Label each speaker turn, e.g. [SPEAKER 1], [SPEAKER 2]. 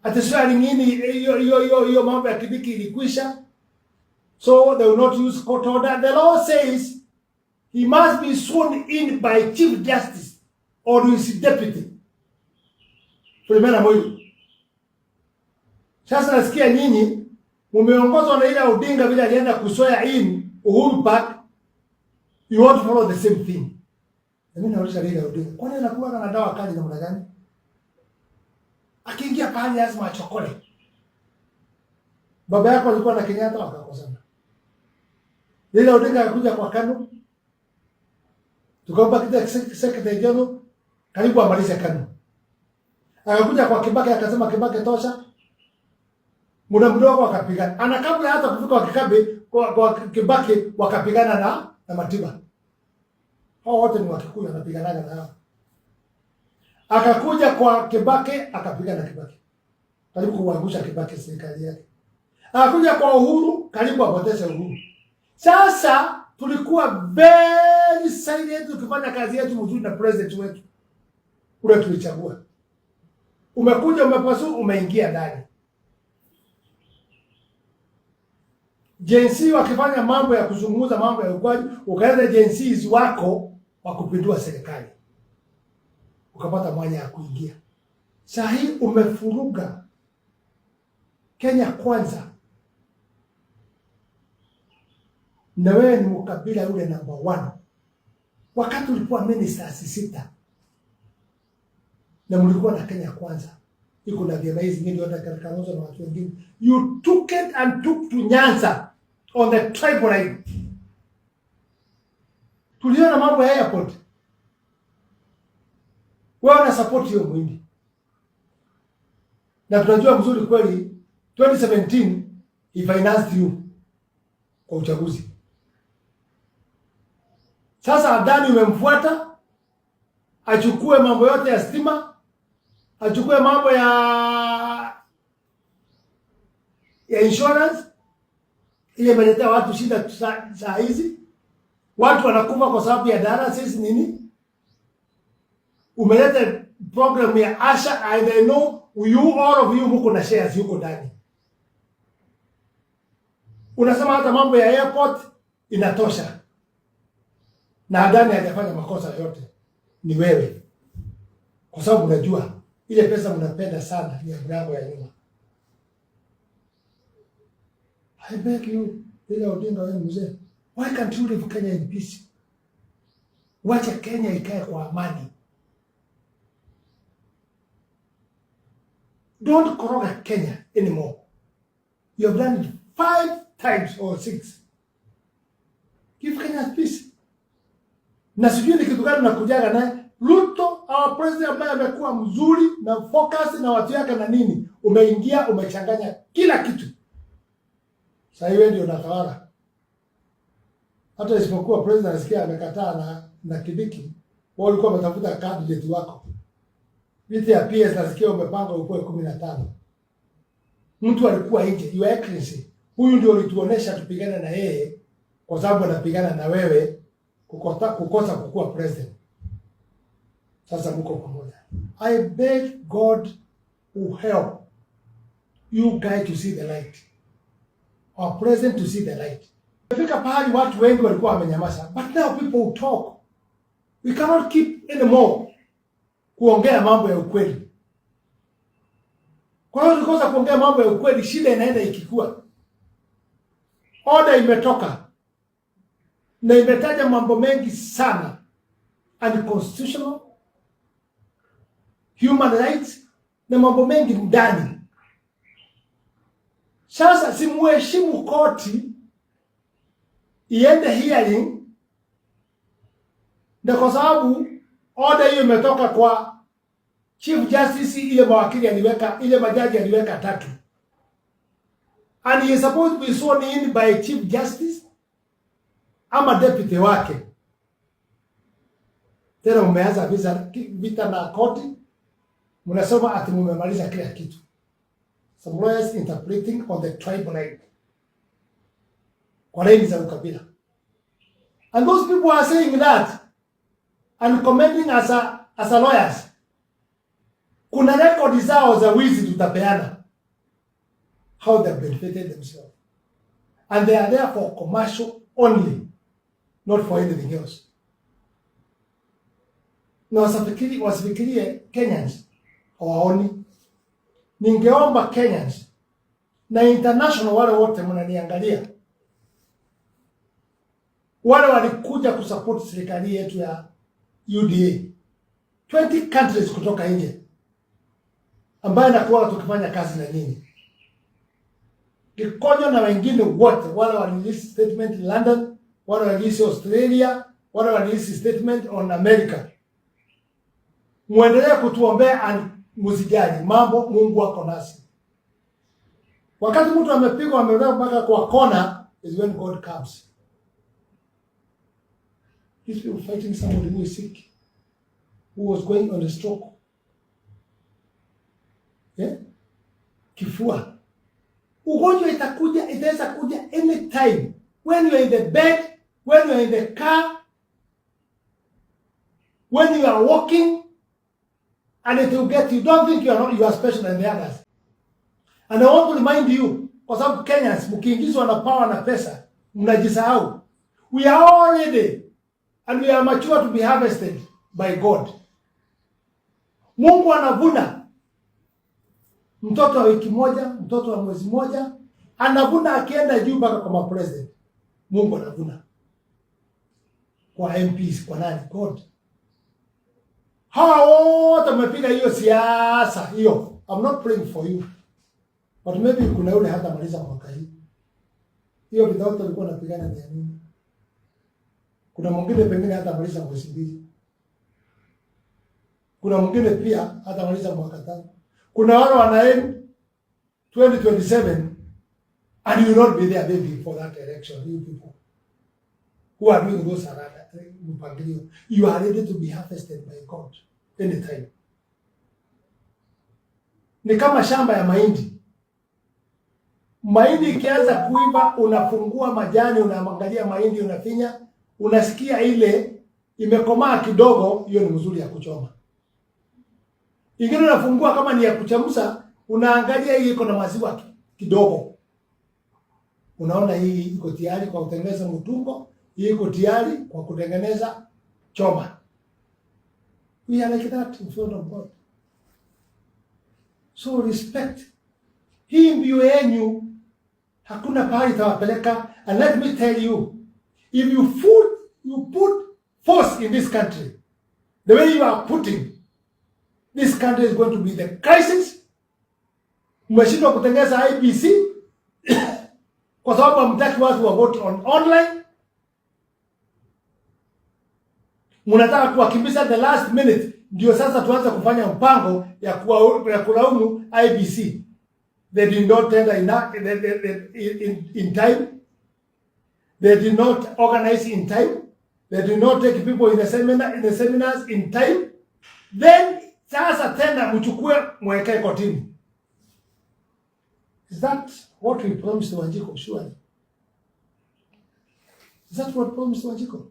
[SPEAKER 1] Ati swali ngini hiyo mambo ya Kindiki ilikwisha. So they will not use court order. The law says he must be sworn in by Chief Justice or his deputy. Tulimena moyo. Sasa nasikia nyinyi mumeongozwa na ile Odinga vile alienda kusoya in Uhuru Park. You want to follow the same thing. Mimi nauliza ile Odinga, kwani anakuwa na dawa kali na muda gani? Akiingia pale lazima achokole. Baba yako alikuwa na Kenyatta wakakosana. Ile Odinga akakuja kwa KANU. Tukampa kita secretary general karibu amalize KANU. Akakuja kwa Kibaki akasema Kibaki tosha. Muda mdogo wakapigana. Ana kabla hata kufika kwa Kibaki wakapigana na Matiba. Hao wote ni Wakikuyu wanapigana na hao. Akakuja kwa Kibaki akapigana na Kibaki. Karibu kuangusha Kibaki serikali yake. Akakuja kwa Uhuru karibu apoteze Uhuru. Sasa tulikuwa very silent tukifanya kazi yetu mzuri na president wetu. Ule tulichagua. Umekuja umepasu umeingia ndani. Jensi wakifanya mambo ya kuzungumza mambo ya ukwaji, ukaenda jensi wako wa kupindua serikali. Ukapata mwanya ya kuingia. Sasa hii umefuruga Kenya kwanza. Na wewe ni mkabila yule number 1. Wakati ulikuwa ministers 6. Na mlikuwa na Kenya kwanza. Iko na vyama hizi nyingi yote katika nozo na watu wengine. You took it and took to Nyanza on the tribal line. Tuliona mambo ya airport. Wewe una support hiyo mwingi. Na tunajua mzuri kweli 2017 he financed you kwa uchaguzi. Sasa Adani umemfuata achukue mambo yote ya stima, achukue mambo ya insurance, ile imeleta watu shida saa hizi. Watu wanakufa kwa sababu ya dialysis nini? Umeleta program ya Asha, and I know you all of you mko na shares yuko ndani. Unasema hata mambo ya airport inatosha. Na Adani hajafanya makosa yote. Ni wewe. Kwa sababu unajua ile pesa mnapenda sana ni mlango ya nyuma. I beg you, ile Odinga wewe mzee. Why can't you live Kenya in peace? Wacha Kenya ikae kwa amani. Don't koroga Kenya anymore. You have done it 5 times or 6. Give Kenya peace. Na sijui ni kitu gani nakujaga naye. RUTO, our president ambaye amekuwa mzuri na focus na watu yake na nini. Umeingia, umechanganya kila kitu. Sasa hiyo ndio unatawala. Hata isipokuwa president anasikia amekataa na Kindiki, wao walikuwa wametafuta candidate wako. Viti ya PS nasikia umepanga ukue 15. Mtu alikuwa nje, your excellency. Huyu ndio ulituonesha tupigane na yeye kwa sababu anapigana na wewe kukosa kukua president. Sasa mko pamoja. I beg God who help you guys to see the light. Our president to see the light. Fika pahali watu wengi walikuwa wamenyamaza, but now people talk. We cannot keep anymore kuongea mambo ya ukweli. Kwa hiyo tukikosa kuongea mambo ya ukweli, shida inaenda ikikua. Order imetoka na imetaja mambo mengi sana, unconstitutional, human rights na mambo mengi ndani. Sasa simuheshimu koti iende hearing, na kwa sababu order hiyo imetoka kwa Chief Justice, ile mawakili aliweka, ile majaji aliweka 3. And he is supposed to be sworn in by Chief Justice ama deputy wake. Tena umeanza vita na koti, mnasema ati mmemaliza kila kitu. Some lawyers interpreting on the tribal line. Kwa laini za ukabila. And those people are saying that and commenting as a lawyers. Kuna rekodi zao za wizi tutapeana. How they benefited themselves. And they are there for commercial only, not for anything else. Na wasifikirie Kenyans hawaoni. Ningeomba Kenyans na international wale wote mnaniangalia, wale walikuja kusupport serikali yetu ya UDA, 20 countries kutoka nje ambaye nakuwa tukifanya kazi na nini, Kikonyo na wengine wote, wale walirelease statement in London, wale walirelease Australia, wale walirelease statement on America. Muendelee kutuombea, msijali mambo, Mungu wako nasi. Wakati mtu amepigwa ameondoka mpaka kwa kona is when God comes. These people fighting somebody who is sick, who was going on a stroke. Yeah? Kifua. Ugonjwa itaweza kuja anytime. When you are in the bed, when you are in the car, when you are walking, and it will get you. Don't think you are special than the others. And I want to remind you, kwa sababu Kenyans mkiingizwa na power na pesa, mnajisahau. We are all ready and we are mature to be harvested by God. Mungu anavuna. Mtoto wa wiki moja, mtoto wa mwezi moja, anavuna akienda juu mpaka kwa president. Mungu anavuna. Kwa MPs, kwa nani? God. Hawa wote wamepiga hiyo siasa hiyo. I'm not praying for you. But maybe kuna yule hata maliza mwaka hii. Hiyo without alikuwa anapigana na nini? Kuna mwingine pengine hata maliza mwezi mbili. Kuna mwingine pia hata maliza mwaka tano. Kuna wale wanaenda 2027 and you will not be there baby for that election, you people who are doing those mpangilio. You are ready to be harvested by God anytime. Ni kama shamba ya mahindi. Mahindi ikianza kuiva, unafungua majani, unaangalia mahindi, unafinya, unasikia ile imekomaa kidogo, hiyo ni mzuri ya kuchoma. Ingine unafungua kama ni ya kuchemsha, unaangalia hii iko na maziwa kidogo. Unaona hii iko tayari kwa kutengeneza mtumbo, hii iko tayari kwa kutengeneza choma. We are like that in front of God. So respect. Hii mbio yenu hakuna pahali tawapeleka. And let me tell you, if you put force in this country, the way you are putting, this country is going to be the crisis. Mmeshindwa kutengeneza IBC kwa sababu hamtaki watu wa vote online. Mnataka kuwakimbiza the last minute, ndio sasa tuanze kufanya mpango ya kulaumu IBC. They did not tender in time. They did not organize in time. They did not take people in the seminars in time. Then sasa tena mchukue mweke kotini. Is that what we promised to Wanjiko? Surely. Is that what promised to Wanjiko?